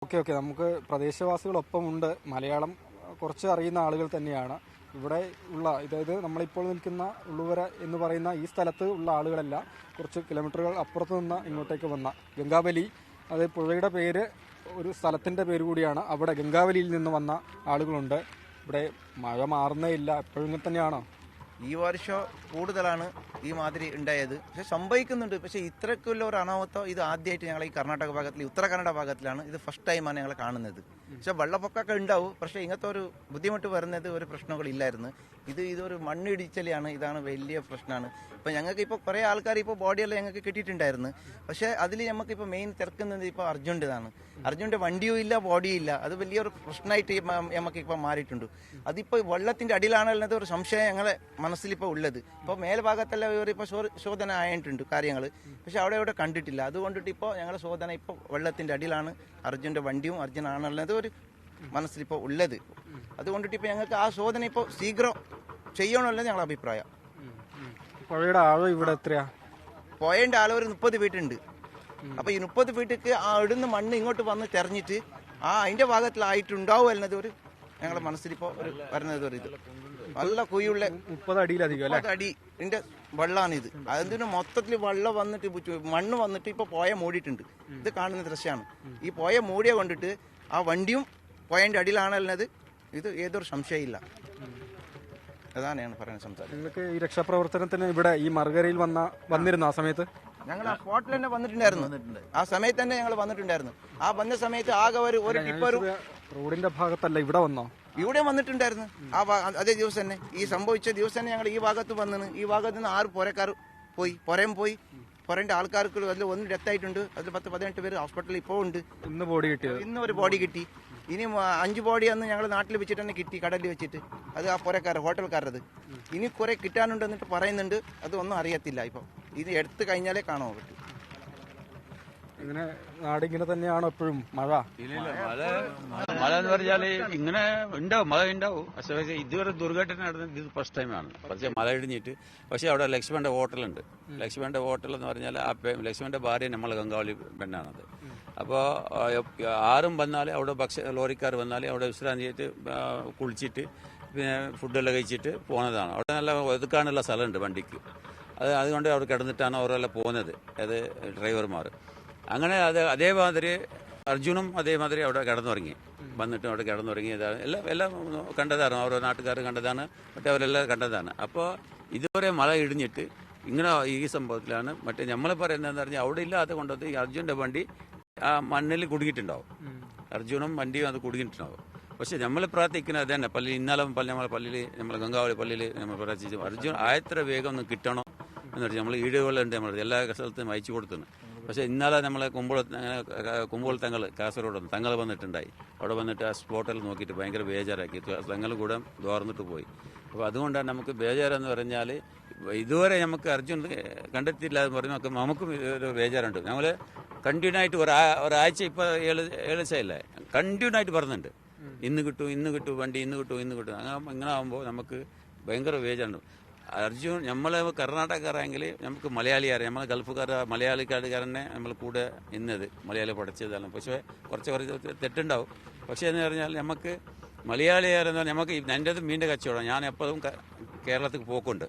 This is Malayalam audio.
ഓക്കെ നമുക്ക് പ്രദേശവാസികളൊപ്പം ഉണ്ട്. മലയാളം കുറച്ച് അറിയുന്ന ആളുകൾ തന്നെയാണ് ഇവിടെ ഉള്ള. അതായത് നമ്മളിപ്പോൾ നിൽക്കുന്ന ഉള്ളുവര എന്ന് പറയുന്ന ഈ സ്ഥലത്ത് ഉള്ള ആളുകളല്ല, കുറച്ച് കിലോമീറ്ററുകൾ അപ്പുറത്ത് നിന്ന് ഇങ്ങോട്ടേക്ക് വന്ന ഗംഗാവലി, അത് പുഴയുടെ പേര് ഒരു സ്ഥലത്തിൻ്റെ പേര് കൂടിയാണ്. അവിടെ ഗംഗാവലിയിൽ നിന്ന് വന്ന ആളുകളുണ്ട്. ഇവിടെ മഴ മാറുന്നേ ഇല്ല, എപ്പോഴും ഇങ്ങനെ തന്നെയാണോ? ഈ വർഷം കൂടുതലാണ് ഈ മാതിരി ഉണ്ടായത്. പക്ഷെ സംഭവിക്കുന്നുണ്ട്. പക്ഷെ ഇത്രക്കുള്ള ഒരു അനാവത്തം ഇത് ആദ്യമായിട്ട് ഞങ്ങൾ ഈ കർണാടക ഭാഗത്തിൽ, ഉത്തര കന്നഡ ഭാഗത്തിലാണ് ഇത് ഫസ്റ്റ് ടൈമാണ് ഞങ്ങൾ കാണുന്നത്. പക്ഷെ വെള്ളപ്പൊക്കമൊക്കെ ഉണ്ടാവും, പക്ഷെ ഇങ്ങനത്തെ ഒരു ബുദ്ധിമുട്ട് വരുന്നത് ഒരു പ്രശ്നങ്ങളില്ലായിരുന്നു. ഇതൊരു മണ്ണിടിച്ചലാണ്, ഇതാണ് വലിയ പ്രശ്നമാണ്. ഇപ്പം ഞങ്ങൾക്ക് ഇപ്പോൾ കുറേ ആൾക്കാർ ഇപ്പോൾ ബോഡിയെല്ലാം ഞങ്ങൾക്ക് കിട്ടിയിട്ടുണ്ടായിരുന്നു. പക്ഷേ അതിൽ നമുക്കിപ്പോൾ മെയിൻ തിരക്കുന്നത് ഇപ്പോൾ അർജുൻ്റെതാണ്. അർജുൻ്റെ വണ്ടിയും ഇല്ല, ബോഡിയും ഇല്ല. അത് വലിയൊരു പ്രശ്നമായിട്ട് നമുക്കിപ്പോൾ മാറിയിട്ടുണ്ട്. അതിപ്പോൾ വെള്ളത്തിൻ്റെ അടിയിലാണെന്നത് ഒരു സംശയം ഞങ്ങളെ മനസ്സിലിപ്പോൾ ഉള്ളത്. ഇപ്പോൾ മേൽഭാഗത്തെല്ലാം ഇപ്പോൾ ശോധന ആയിട്ടുണ്ട് കാര്യങ്ങൾ, പക്ഷെ അവിടെ കണ്ടിട്ടില്ല. അതുകൊണ്ടിട്ട് ഇപ്പോൾ ഞങ്ങളുടെ ശോധന ഇപ്പോൾ വെള്ളത്തിൻ്റെ അടിയിലാണ് അർജുൻ്റെ വണ്ടിയും അർജുനാണുള്ളത് ഒരു മനസ്സിലിപ്പോൾ ഉള്ളത്. അതുകൊണ്ടിട്ട് ഇപ്പോൾ ഞങ്ങൾക്ക് ആ ശോധന ഇപ്പോൾ ശീഘ്രം ചെയ്യണമെന്നുള്ളത് ഞങ്ങളുടെ അഭിപ്രായം. പുഴയുടെ ആഴം ഇവിടെ എത്രയാ? പുഴയുടെ ആഴം ഒരു 30 ഫീറ്റുണ്ട്. അപ്പോൾ ഈ 30 ഫീറ്റിക്ക് ആ ഇടുന്ന മണ്ണ് ഇങ്ങോട്ട് വന്ന് തെരഞ്ഞിട്ട് അതിൻ്റെ ഭാഗത്തിലായിട്ടുണ്ടാവും എന്നത് ഒരു ഞങ്ങളുടെ മനസ്സിലിപ്പോൾ ഒരു വരുന്നത് ഒരു ഇത് നല്ല കുഴിയുള്ള 30 അടിയിലധികം 30 അടിന്റെ വെള്ളമാണിത്. അതിന് മൊത്തത്തിൽ വെള്ളം വന്നിട്ട് മണ്ണ് വന്നിട്ട് ഇപ്പോൾ പുഴ മൂടിയിട്ടുണ്ട്. ഇത് കാണുന്ന ദൃശ്യമാണ്. ഈ പുഴ മൂടിയ കൊണ്ടിട്ട് ആ വണ്ടിയും പുഴയുടെ അടിയിലാണുള്ളത്. ഇത് ഏതൊരു സംശയമില്ല. അതാണ് ഞാൻ പറയുന്നത്. സംസാരം നിങ്ങൾക്ക് ഈ രക്ഷാപ്രവർത്തനത്തിന് ഇവിടെ ഈ മറുകരയിൽ വന്നിരുന്നു ആ സമയത്ത്? ഞങ്ങൾ ആ സ്പോട്ടിൽ തന്നെ വന്നിട്ടുണ്ടായിരുന്നു. ആ സമയത്ത് തന്നെ ഞങ്ങൾ വന്നിട്ടുണ്ടായിരുന്നു. ആ വന്ന സമയത്ത് ആകെ ഒരു ടിപ്പറും റോഡിന്റെ ഭാഗത്തല്ല, ഇവിടെ വന്നോ? ഇവിടെ വന്നിട്ടുണ്ടായിരുന്നു. അതേ ദിവസം തന്നെ, ഈ സംഭവിച്ച ദിവസം തന്നെ ഞങ്ങൾ ഈ ഭാഗത്ത് വന്നിന്. ഈ ഭാഗത്ത് നിന്ന് 6 പുരക്കാർ പോയി. പുറന്റെ ആൾക്കാർക്ക് അതിൽ 1 ഡെത്ത് ആയിട്ടുണ്ട്. അതിൽ 10-18 പേര് ഹോസ്പിറ്റലിൽ ഇപ്പോൾ ഉണ്ട്. ഇന്ന് ഒരു ബോഡി കിട്ടി. ഇനി 5 ബോഡി അന്ന് ഞങ്ങൾ നാട്ടിൽ വെച്ചിട്ട് തന്നെ കിട്ടി, കടലിൽ വെച്ചിട്ട്. അത് ആ ഹോട്ടൽക്കാരത്. ഇനി കുറെ കിട്ടാനുണ്ടെന്നിട്ട് പറയുന്നുണ്ട്. അതൊന്നും അറിയത്തില്ല. ഇപ്പം ഇത് എടുത്തു കഴിഞ്ഞാലേ കാണാൻ പറ്റും. ഇങ്ങനെ നാടിങ്ങനെ തന്നെയാണോ എപ്പോഴും മഴ? മഴ എന്ന് പറഞ്ഞാല് ഇങ്ങനെ ഉണ്ടാവും, മഴ ഉണ്ടാവും. പക്ഷേ ഇതുവരെ ദുർഘടന നടന്നത് ഇത് ഫസ്റ്റ് ടൈമാണ്. പക്ഷേ മഴ ഇടിഞ്ഞിട്ട്, പക്ഷേ അവിടെ ലക്ഷ്മണന്റെ ഹോട്ടലുണ്ട്. ലക്ഷ്മണന്റെ ഹോട്ടൽ എന്ന് പറഞ്ഞാൽ ആ ലക്ഷ്മണന്റെ ഭാര്യ നമ്മളെ ഗംഗാവലി പെണ്ണാണത്. അപ്പോൾ ആരും വന്നാലും അവിടെ ലോറിക്കാർ വന്നാലും അവിടെ വിശ്രാന്തിയായിട്ട് കുളിച്ചിട്ട് പിന്നെ ഫുഡെല്ലാം കഴിച്ചിട്ട് പോകുന്നതാണ്. അവിടെ നല്ല ഒതുക്കാനുള്ള സ്ഥലമുണ്ട് വണ്ടിക്ക്. അതുകൊണ്ട് അവിടെ കിടന്നിട്ടാണ് അവരെല്ലാം പോകുന്നത്, അത് ഡ്രൈവർമാർ. അങ്ങനെ അതേമാതിരി അർജുനും അതേമാതിരി അവിടെ കിടന്നുറങ്ങി. വന്നിട്ട് അവിടെ കിടന്നുറങ്ങിയതാണ്. എല്ലാം കണ്ടതാണ്, ഓരോ നാട്ടുകാർ കണ്ടതാണ്, മറ്റവരെല്ലാം കണ്ടതാണ്. അപ്പോൾ ഇതുവരെ മഴ ഇടിഞ്ഞിട്ട് ഇങ്ങനെ ഈ സംഭവത്തിലാണ്. മറ്റേ നമ്മൾ പറയുന്നതെന്ന് പറഞ്ഞാൽ അവിടെ ഇല്ലാതെ കൊണ്ടത് ഈ അർജുൻ്റെ വണ്ടി ആ മണ്ണിൽ കുടുങ്ങിയിട്ടുണ്ടാവും. അർജുനും വണ്ടിയും അത് കുടുങ്ങിയിട്ടുണ്ടാവും. പക്ഷെ നമ്മൾ പ്രാർത്ഥിക്കുന്നത് അത് തന്നെ. ഇന്നലെ നമ്മളെ പള്ളിയിൽ, നമ്മളെ ഗംഗാവലി പള്ളിയിൽ നമ്മൾ പ്രാർത്ഥിച്ചു അർജുൻ എത്ര വേഗം ഒന്ന് കിട്ടണം എന്ന് വെച്ചാൽ നമ്മൾ ഈടുകളുണ്ട്, നമ്മൾ എല്ലാ സ്ഥലത്തും അയച്ചു കൊടുത്തുന്നു. പക്ഷേ ഇന്നലെ നമ്മളെ കുമ്പോൾ കാസർഗോഡ് തങ്ങൾ വന്നിട്ടുണ്ടായി. അവിടെ വന്നിട്ട് ആ സ്പോട്ടിൽ നോക്കിയിട്ട് ഭയങ്കര ബേജാറാക്കി. തങ്ങൾ കൂടെ തോർന്നിട്ട് പോയി. അപ്പോൾ അതുകൊണ്ടാണ് നമുക്ക് ബേജാറെന്ന് പറഞ്ഞാൽ ഇതുവരെ നമുക്ക് അർജുൻ കണ്ടെത്തിയില്ല എന്ന് പറഞ്ഞാൽ നമുക്കും ഒരു ബേജാറുണ്ട്. ഞങ്ങൾ കണ്ടിന്യൂ ആയിട്ട് ഒരാഴ്ച ഇപ്പോൾ 7 ദിവസമല്ലേ കണ്ടിന്യൂ ആയിട്ട് പറഞ്ഞിട്ടുണ്ട്, ഇന്ന് കിട്ടും വണ്ടി, ഇന്ന് കിട്ടും. ഇങ്ങനെ ആകുമ്പോൾ നമുക്ക് ഭയങ്കര ബേജാറുണ്ട്. അർജുൻ നമ്മളെ കർണാടകക്കാരെങ്കിൽ നമുക്ക് മലയാളി അറിയാം, നമ്മളെ ഗൾഫുകാർ മലയാളിക്കാരുകാരനെ നമ്മൾ കൂടെ ഇന്നത് മലയാളി പഠിച്ചതാണ്. പക്ഷേ കുറച്ച് തെറ്റുണ്ടാവും. പക്ഷേ എന്ന് പറഞ്ഞാൽ നമുക്ക് മലയാളികാരെന്ന് പറഞ്ഞാൽ നമുക്ക് എൻ്റെത് മീൻ്റെ കച്ചവടം. ഞാൻ എപ്പോഴും കേരളത്തിൽ പോക്കുണ്ട്.